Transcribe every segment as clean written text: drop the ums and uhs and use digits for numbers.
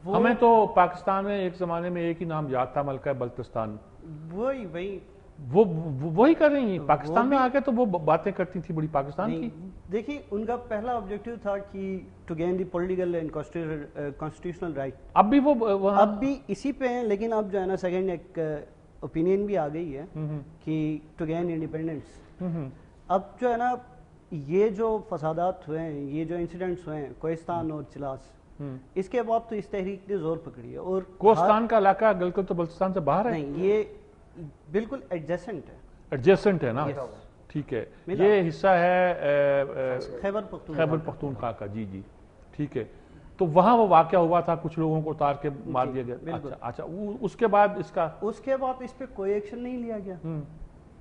ہمیں تو پاکستان میں ایک زمانے میں ایک ہی نام یاد تھا، ملکہ بلتستان، وہی وہی کر رہی ہیں پاکستان میں آ کے، تو وہ باتیں کرتی تھی بڑی پاکستان کی. دیکھیے ان کا پہلا آبجیکٹو تھا کہ to gain the political and constitutional right. اب بھی وہ اب بھی اسی پہ ہیں، لیکن اب جو ہے نا سیکنڈ ایک اوپینین بھی آ گئی ہے کہ ٹو گین انڈیپینڈنس. اب جو ہے نا یہ جو فسادات ہوئے ہیں، یہ جو انسیڈنٹس ہوئے ہیں کوہستان اور چلاس، اس کے بعد تو اس تحریک نے زور پکڑی ہے. اور کوہستان کا علاقہ گلگت و بلتستان سے باہر ہے؟ نہیں، یہ بالکل ایڈجسنٹ ہے. ایڈجسنٹ ہے نا، ٹھیک ہے. یہ حصہ ہے خیبر پختونخوا کا. جی جی ٹھیک ہے. تو وہاں وہ واقعہ ہوا تھا، کچھ لوگوں کو اتار کے مار دیا گیا. اچھا اس کے بعد اس کے بعد اس پہ کوئی ایکشن نہیں لیا گیا.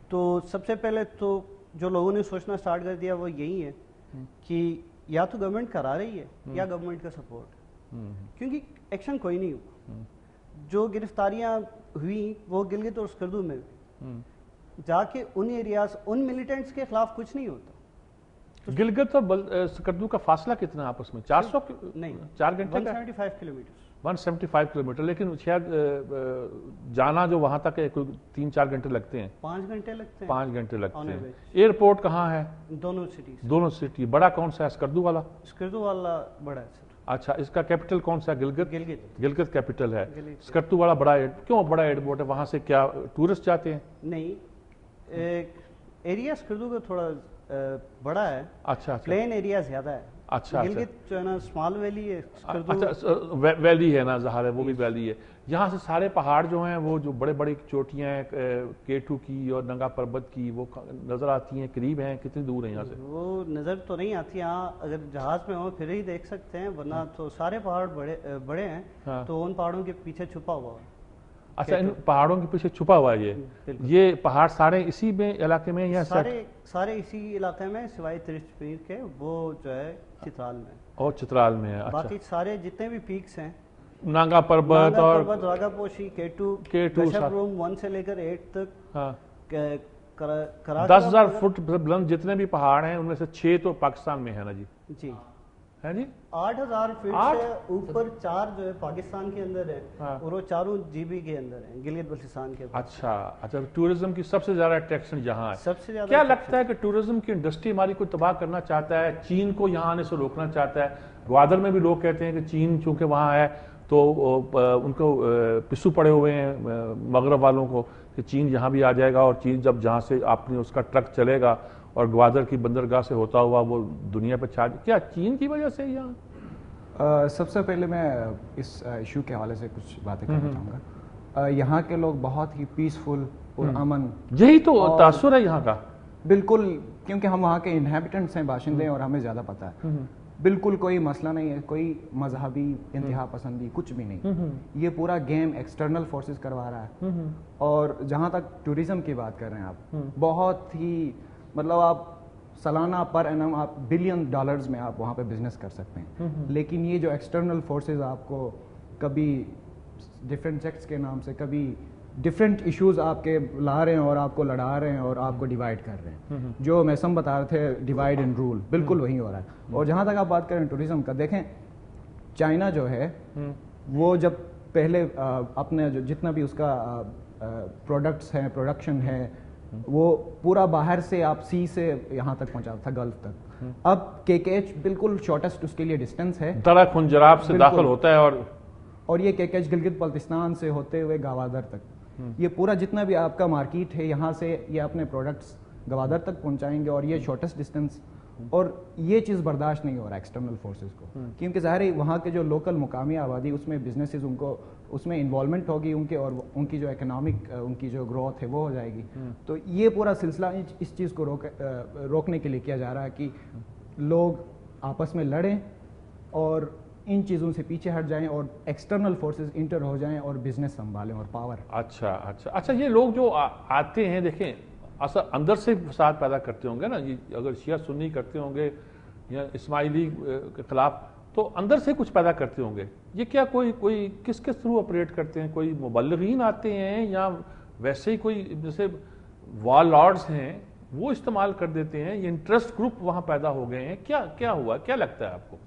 تو سب سے پہلے تو جو لوگوں نے سوچنا سٹارٹ کر دیا وہ یہی ہے کہ یا تو گورنمنٹ کرا رہی ہے یا گورنمنٹ کا سپورٹ، کیونکہ ایکشن کوئی نہیں ہوا. جو گرفتاریاں ہوئی وہ گلگت اور سکردو میں جا کے ان ایریاز، ان ملیٹنٹس کے خلاف کچھ نہیں ہوتا. گلگت اور سکردو کا فاصلہ کتنا آپس میں؟ 400 نہیں، 4 گھنٹے کا 175 کلومیٹر. 175 کلومیٹر. لیکن شاید جانا جو وہاں تک ہے کوئی 3-4 گھنٹے لگتے ہیں. 5 گھنٹے لگتے ہیں. 5 گھنٹے لگتے ہیں. ایئرپورٹ کہاں ہے؟ دونوں سٹیز. دونوں سٹی. بڑا کون سا ہے؟ سکردو والا. سکردو والا بڑا ہے سر. اچھا، اس کا کیپٹل کون سا ہے؟ گلگت. گلگت کیپٹل ہے. سکردو والا بڑا کیوں بڑا ایئرپورٹ ہے؟ وہاں سے کیا ٹورسٹ جاتے ہیں؟ نہیں، ایریا سکردو کا تھوڑا بڑا ہے. اچھا، پلین ایریا زیادہ ہے. اچھا، گلگت جو ہے نا اسمال ویلی ہے. اچھا ویلی ہے نا، ظاہر ہے وہ بھی ویلی ہے. یہاں سے سارے پہاڑ جو ہیں وہ جو بڑے بڑے چوٹیاں ہیں K2 کی اور ننگا پربت کی، وہ نظر آتی ہیں؟ قریب ہیں؟ کتنی دور ہیں یہاں سے؟ وہ نظر تو نہیں آتی. ہاں اگر جہاز میں ہو پھر ہی دیکھ سکتے ہیں، ورنہ تو سارے پہاڑ بڑے ہیں تو ان پہاڑوں کے پیچھے چھپا ہوا. اچھا، ان پہاڑوں کے پیچھے چھپا ہوا ہے یہ پہاڑ سارے اسی میں علاقے میں یا سارے اسی علاقے میں سوائے ترچ پیر کے، وہ جو ہے چترال میں. اور چترال میں ہے. باقی سارے جتنے بھی پیکس ہیں، نانگا پربت اور راگا پوشی، K2 روم 1 سے لے کر 8 تک، 10,000 فٹ بلند جتنے بھی پہاڑ ہیں ان میں سے 6 تو پاکستان میں ہے نا جی؟ جی ہے جی. 8,000 فٹ سے اوپر 4 جو ہے پاکستان کے اندر ہے، اور وہ چاروں GB کے اندر ہیں، گلگت بلتستان کے. اچھا، ٹورزم کی سب سے زیادہ اٹریکشن یہاں ہے. سب سے زیادہ کیا لگتا ہے کہ ٹورزم کی انڈسٹری ہماری کو تباہ کرنا چاہتا ہے؟ چین کو یہاں آنے سے روکنا چاہتا ہے؟ گوادر میں بھی لوگ کہتے ہیں کہ چین چونکہ وہاں ہے تو ان کو پسو پڑے ہوئے ہیں مغرب والوں کو کہ چین یہاں بھی آ جائے گا، اور چین جب جہاں سے اپنی اس کا ٹرک چلے گا اور گوادر کی بندرگاہ سے ہوتا ہوا وہ دنیا پہ کیا چین کی وجہ سے یہاں؟ سب سے پہلے میں اس ایشو کے حوالے سے کچھ باتیں کرنا چاہوں گا. یہاں کے لوگ بہت ہی پیسفل اور امن، یہی تو تاثر ہے یہاں کا. بالکل، کیونکہ ہم وہاں کے انہیبیٹنٹس ہیں، باشندے ہیں، اور ہمیں زیادہ پتہ ہے. بالکل کوئی مسئلہ نہیں ہے، کوئی مذہبی انتہا پسندی کچھ بھی نہیں. یہ پورا گیم ایکسٹرنل فورسز کروا رہا ہے. اور جہاں تک ٹوریزم کی بات کر رہے ہیں آپ، بہت ہی مطلب آپ سالانہ پر اینم آپ بلین ڈالرز میں آپ وہاں پہ بزنس کر سکتے ہیں. لیکن یہ جو ایکسٹرنل فورسز آپ کو کبھی ڈفرینٹ سیکٹس کے نام سے، کبھی ڈفرینٹ ایشوز آپ کے لا رہے ہیں اور آپ کو لڑا رہے ہیں اور آپ کو ڈیوائڈ کر رہے ہیں. جو میسم بتا رہے تھے ڈیوائڈ اینڈ رول، بالکل وہی ہو رہا ہے. اور جہاں تک آپ بات کریں ٹوریزم کا، دیکھیں چائنا جو ہے وہ جب پہلے اپنے جتنا بھی اس کا پروڈکٹس ہیں، پروڈکشن ہے، وہ پورا باہر سے آپ سی سے یہاں تک پہنچاتا تھا، گلف تک. اب KKH بالکل شارٹیسٹ اس کے لیے ڈسٹینس ہے، درہ خنجراب سے داخل ہوتا ہے، اور یہ KKH گلگت بلتستان سے ہوتے ہوئے گوادر تک. یہ پورا جتنا بھی آپ کا مارکیٹ ہے یہاں سے یہ اپنے پروڈکٹس گوادر تک پہنچائیں گے، اور یہ شارٹیسٹ ڈسٹینس. اور یہ چیز برداشت نہیں ہو رہا ایکسٹرنل فورسز کو، کیونکہ ظاہر ہے وہاں کے جو لوکل مقامی آبادی، اس میں بزنسز ان کو اس میں انوالومنٹ ہوگی ان کے، اور ان کی جو اکنامک ان کی جو گروتھ ہے وہ ہو جائے گی. تو یہ پورا سلسلہ اس چیز کو روکنے کے لیے کیا جا رہا ہے کہ لوگ آپس میں لڑیں اور ان چیزوں سے پیچھے ہٹ جائیں اور ایکسٹرنل فورسز انٹر ہو جائیں اور بزنس سنبھالیں اور پاور. اچھا یہ لوگ جو آتے ہیں، دیکھیں اصل اندر سے فساد پیدا کرتے ہوں گے نا جی. اگر شیعہ سنی کرتے ہوں گے یا اسماعیلی کے خلاف، تو اندر سے کچھ پیدا کرتے ہوں گے. یہ کیا کوئی کس تھرو آپریٹ کرتے ہیں؟ کوئی مبلغین آتے ہیں یا ویسے ہی کوئی جیسے وار لارڈز ہیں وہ استعمال کر دیتے ہیں؟ یہ انٹرسٹ گروپ وہاں پیدا ہو گئے ہیں؟ کیا ہوا؟ کیا لگتا ہے آپ کو؟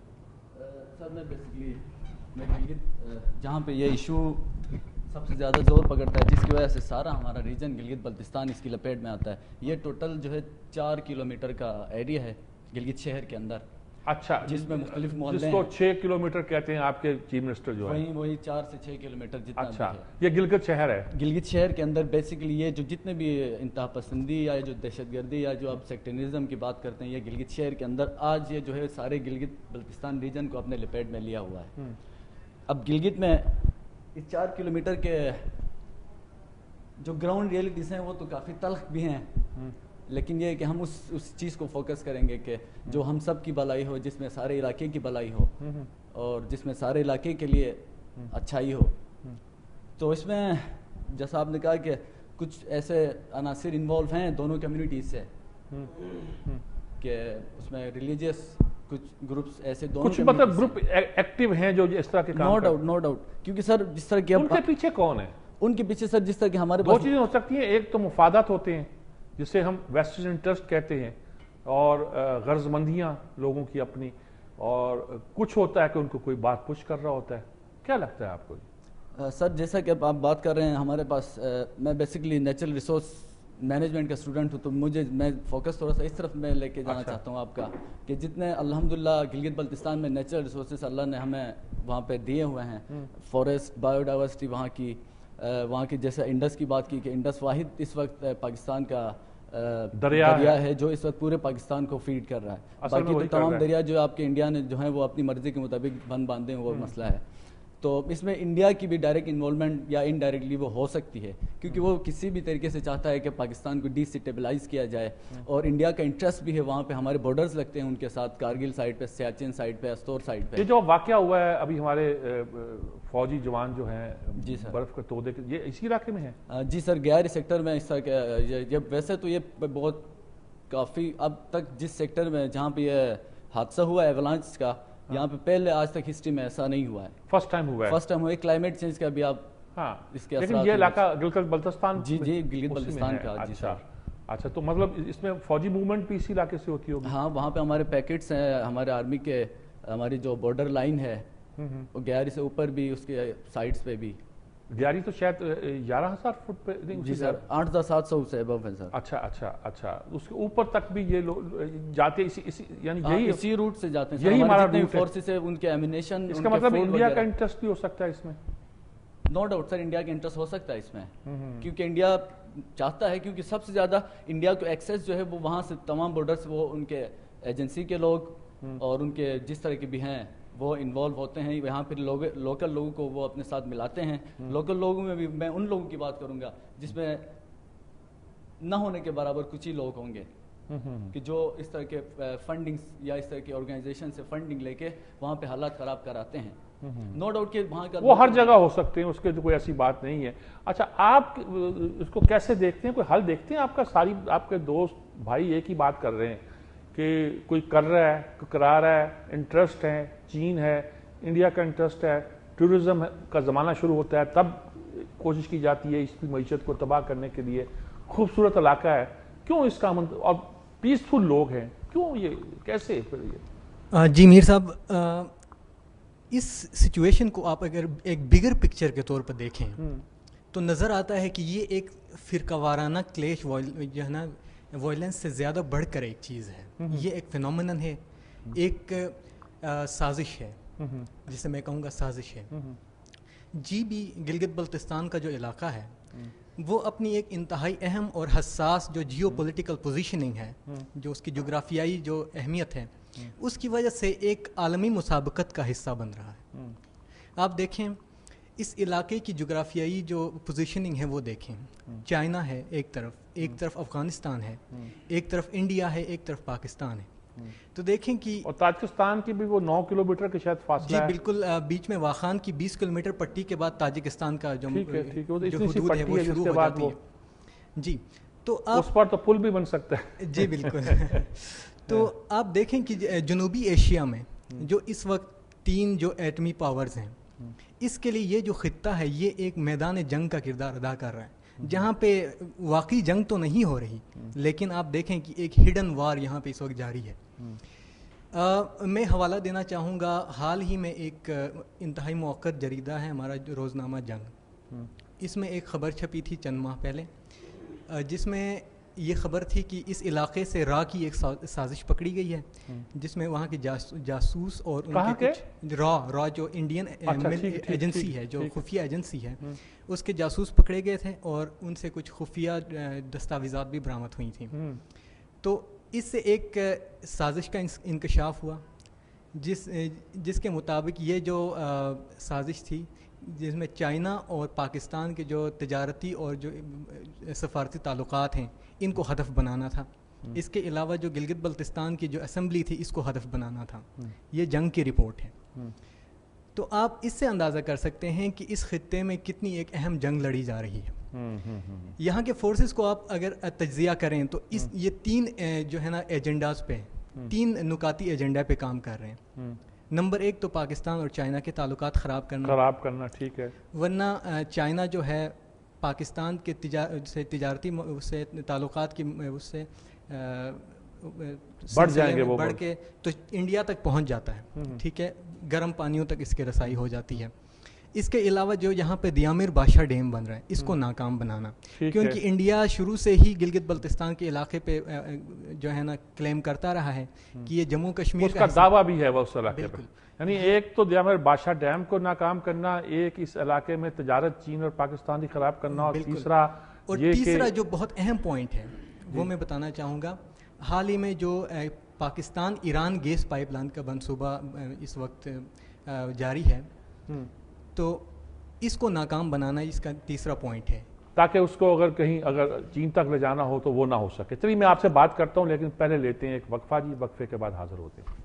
سر میں بیسکلی گلگت جہاں پہ یہ ایشو سب سے زیادہ زور پکڑتا ہے، جس کی وجہ سے سارا ہمارا ریجن گلگت بلتستان اس کی لپیٹ میں آتا ہے. یہ ٹوٹل جو ہے 4 کلومیٹر کا ایریا ہے گلگت شہر کے اندر. اچھا، جس میں مختلف محلے جس کو 6 کلومیٹر کہتے ہیں آپ کے چیف منسٹر جو ہے، وہی 4 سے 6 کلومیٹر جتنا. اچھا، یہ گلگت شہر ہے. گلگت شہر کے اندر بیسیکلی یہ جو جتنے بھی انتہا پسندی یا جو دہشت گردی یا جو آپ سیکٹرزم کی بات کرتے ہیں، یہ گلگت شہر کے اندر آج یہ جو ہے سارے گلگت بلتستان ریجن کو اپنے لپیٹ میں لیا ہوا ہے. اب گلگت میں اس 4 کلومیٹر کے جو گراؤنڈ ریئلٹیز ہیں وہ تو کافی تلخ بھی ہیں، لیکن یہ ہے کہ ہم اس چیز کو فوکس کریں گے کہ جو ہم سب کی بھلائی ہو، جس میں سارے علاقے کی بھلائی ہو اور جس میں سارے علاقے کے لیے اچھائی ہو. تو اس میں جیسا آپ نے کہا کہ کچھ ایسے عناصر انوالو ہیں دونوں کمیونٹیز سے کہ اس میں ریلیجیس کچھ گروپس ایسے دونوں کچھ مطلب گروپ ایکٹیو ہیں جو اس طرح کے کام کرتے ہیں. نو ڈاؤٹ کیونکہ سر جس طرح کہ ان کے پیچھے کون ہے؟ ان کے پیچھے سر جس طرح کہ ہمارے دو چیزیں ہو سکتی ہیں. ایک تو مفادات ہوتے ہیں جسے ہم ویسٹرن انٹرسٹ کہتے ہیں، اور غرض مندیاں لوگوں کی اپنی، اور کچھ ہوتا ہے کہ ان کو کوئی بات پوچھ کر رہا ہوتا ہے. کیا لگتا ہے آپ کو؟ سر جیسا کہ آپ بات کر رہے ہیں، ہمارے پاس میں بیسیکلی نیچرل ریسورس مینجمنٹ کا اسٹوڈنٹ ہوں، تو میں فوکس تھوڑا سا اس طرف میں لے کے جانا چاہتا ہوں آپ کا کہ جتنے الحمدللہ گلگت بلتستان میں نیچرل ریسورسز اللہ نے ہمیں وہاں پہ دیے ہوئے ہیں، فارسٹ، بایو ڈائیورسٹی وہاں کی جیسے انڈس کی بات کی کہ انڈس واحد اس وقت پاکستان کا دریا ہے جو اس وقت پورے پاکستان کو فیڈ کر رہا ہے. باقی تو تمام دریا جو آپ کے انڈیا نے جو ہیں وہ اپنی مرضی کے مطابق بند باندھے ہیں، وہ مسئلہ ہے. تو اس میں انڈیا کی بھی ڈائریکٹ انوالومنٹ یا انڈائریکٹلی وہ ہو سکتی ہے، کیونکہ وہ کسی بھی طریقے سے چاہتا ہے کہ پاکستان کو ڈی اسٹیبلائز کیا جائے، اور انڈیا کا انٹرسٹ بھی ہے وہاں پہ. ہمارے بارڈرز لگتے ہیں ان کے ساتھ، کارگل سائڈ پہ، سیاچن سائڈ پہ، استور سائڈ پہ. یہ جو واقعہ ہوا ہے ابھی ہمارے فوجی جوان جو ہیں جی سر برف کے تودے کے، یہ اسی علاقے میں ہے؟ جی سر، گیاری سیکٹر میں اس طرح کے ویسے تو یہ بہت کافی اب تک جس سیکٹر میں جہاں پہ یہ حادثہ ہوا ہے ایولانچ کا، یہاں پہ پہلے آج تک ہسٹری میں ایسا نہیں ہوا ہے. فرسٹ ٹائم ہوا ہے. کلائمیٹ چینج کا بھی آپ اس کے لیکن یہ علاقہ گلگت بلتستان، جی گلگت بلتستان کا. جی سر. اچھا، تو مطلب اس میں فوجی موومنٹ بھی اسی علاقے سے ہوتی ہوگی؟ ہاں، وہاں پہ ہمارے پیکٹس ہیں، ہمارے آرمی کے، ہماری جو بارڈر لائن ہے وہ گیاری سے اوپر بھی، اس کے سائڈز پہ بھی. گیاری تو شاید 11,000 فٹ پہ؟ جی سر، 8,700 سے ابو ہے سر. اچھا، اس کے اوپر تک بھی یہ لوگ جاتے یعنی یہی اسی روٹ سے جاتے ہیں. یہی ہمارا فورسز ہے، ان کے ایمونیشن. اس کا مطلب انڈیا کا انٹرسٹ بھی ہو سکتا ہے اس میں؟ نو ڈاؤٹ سر، انڈیا کا انٹرسٹ ہو سکتا ہے اس میں، کیونکہ انڈیا چاہتا ہے، کیونکہ سب سے زیادہ انڈیا کو ایکسیس جو ہے وہ وہاں سے تمام بارڈر سے وہ ان کے ایجنسی کے لوگ اور ان کے جس طرح کے بھی ہیں وہ انوالو ہوتے ہیں. یہاں پھر لوکل لوگوں کو وہ اپنے ساتھ ملاتے ہیں. لوکل لوگوں میں بھی میں ان لوگوں کی بات کروں گا جس میں نہ ہونے کے برابر کچھ ہی لوگ ہوں گے کہ جو اس طرح کے فنڈنگ یا اس طرح کے آرگنائزیشن سے فنڈنگ لے کے وہاں پہ حالات خراب کراتے ہیں. نو ڈاؤٹ کہ وہاں کا وہ ہر جگہ ہو سکتے ہیں، اس کے کوئی ایسی بات نہیں ہے. اچھا، آپ اس کو کیسے دیکھتے ہیں؟ کوئی حل دیکھتے ہیں؟ آپ کا ساری آپ کے دوست بھائی ایک ہی بات کر رہے ہیں کہ کوئی کر رہا ہے، کوئی کرا رہا ہے، انٹرسٹ ہے، چین ہے، انڈیا کا انٹرسٹ ہے، ٹورزم کا زمانہ شروع ہوتا ہے تب کوشش کی جاتی ہے اس کی معیشت کو تباہ کرنے کے لیے. خوبصورت علاقہ ہے، کیوں اس کا اور پیسفل لوگ ہیں، کیوں یہ کیسے پھر یہ؟ جی میر صاحب، اس سچویشن کو آپ اگر ایک بگر پکچر کے طور پر دیکھیں تو نظر آتا ہے کہ یہ ایک فرقہ وارانہ کلیش جو ہے نا، وائلنس سے زیادہ بڑھ کر ایک چیز ہے. یہ ایک فینومینن ہے، ایک سازش ہے، جسے میں کہوں گا سازش ہے. گلگت بلتستان کا جو علاقہ ہے وہ اپنی ایک انتہائی اہم اور حساس جو جیو پولیٹیکل پوزیشننگ ہے، جو اس کی جغرافیائی جو اہمیت ہے، اس کی وجہ سے ایک عالمی مسابقت کا حصہ بن رہا ہے. آپ دیکھیں اس علاقے کی جغرافیائی جو پوزیشننگ ہے وہ دیکھیں. چائنا ہے ایک طرف افغانستان ہے، ایک طرف انڈیا ہے، ایک طرف پاکستان ہے. تو دیکھیں کہ اور تاجکستان کی بھی وہ 9 کلومیٹر کے شاید فاصلہ ہے. جی بالکل، بیچ میں واخان کی 20 کلومیٹر پٹی کے بعد تاجکستان کا جو حدود ہے وہ شروع ہو جاتی ہے. جی، تو اس پر تو پل بھی بن سکتا ہے. جی بالکل. تو آپ دیکھیں کہ جنوبی ایشیا میں جو اس وقت 3 جو ایٹمی پاورز ہیں، اس کے لیے یہ جو خطہ ہے یہ ایک میدان جنگ کا کردار ادا کر رہا ہے، جہاں پہ واقعی جنگ تو نہیں ہو رہی لیکن آپ دیکھیں کہ ایک ہڈن وار یہاں پہ اس وقت جاری ہے. میں حوالہ دینا چاہوں گا، حال ہی میں ایک انتہائی موقر جریدہ ہے ہمارا جو روزنامہ جنگ، اس میں ایک خبر چھپی تھی چند ماہ پہلے، جس میں یہ خبر تھی کہ اس علاقے سے را کی ایک سازش پکڑی گئی ہے، جس میں وہاں کے جاسوس اور ان کے کچھ را جو انڈین ایجنسی ہے، جو خفیہ ایجنسی ہے، اس کے جاسوس پکڑے گئے تھے اور ان سے کچھ خفیہ دستاویزات بھی برآمد ہوئی تھیں۔ تو اس سے ایک سازش کا انکشاف ہوا، جس کے مطابق یہ جو سازش تھی، جس میں چائنا اور پاکستان کے جو تجارتی اور جو سفارتی تعلقات ہیں ان کو ہدف بنانا تھا۔ اس کے علاوہ جو گلگت بلتستان کی جو اسمبلی تھی اس کو ہدف بنانا تھا۔ یہ جنگ کی رپورٹ ہے۔ تو آپ اس سے اندازہ کر سکتے ہیں کہ اس خطے میں کتنی ایک اہم جنگ لڑی جا رہی ہے۔ یہاں کے فورسز کو آپ اگر تجزیہ کریں تو یہ تین جو ہے نا ایجنڈاز پہ، تین نکاتی ایجنڈا پہ کام کر رہے ہیں۔ نمبر ایک تو پاکستان اور چائنا کے تعلقات خراب کرنا، ٹھیک ہے، ورنہ چائنا جو ہے پاکستان کے تجارتی سے تعلقات کی اس سے بڑھ جائیں گے، وہ بڑھ کے تو انڈیا تک پہنچ جاتا ہے، ٹھیک ہے، گرم پانیوں تک اس کے رسائی ہو جاتی ہے۔ اس کے علاوہ جو یہاں پہ دیامر بادشاہ ڈیم بن رہا ہے، اس کو ناکام بنانا، کیونکہ انڈیا شروع سے ہی گلگت بلتستان کے علاقے پہ جو ہے نا کلیم کرتا رہا ہے کہ یہ جموں کشمیر کا دعویٰ بھی ہے وہ اس علاقے پہ، یعنی ایک تو دیامر بادشاہ ڈیم کو ناکام کرنا، ایک اس علاقے میں تجارت چین اور پاکستان کی خراب کرنا، اور تیسرا جو بہت اہم پوائنٹ ہے وہ میں بتانا چاہوں گا، حال ہی میں جو Pakistan Iran gas pipeline کا منصوبہ اس وقت جاری ہے، تو اس کو ناکام بنانا اس کا تیسرا پوائنٹ ہے، تاکہ اس کو اگر چین تک لے جانا ہو تو وہ نہ ہو سکے۔ چلیے میں آپ سے بات کرتا ہوں، لیکن پہلے لیتے ہیں ایک وقفہ جی، وقفے کے بعد حاضر ہوتے ہیں۔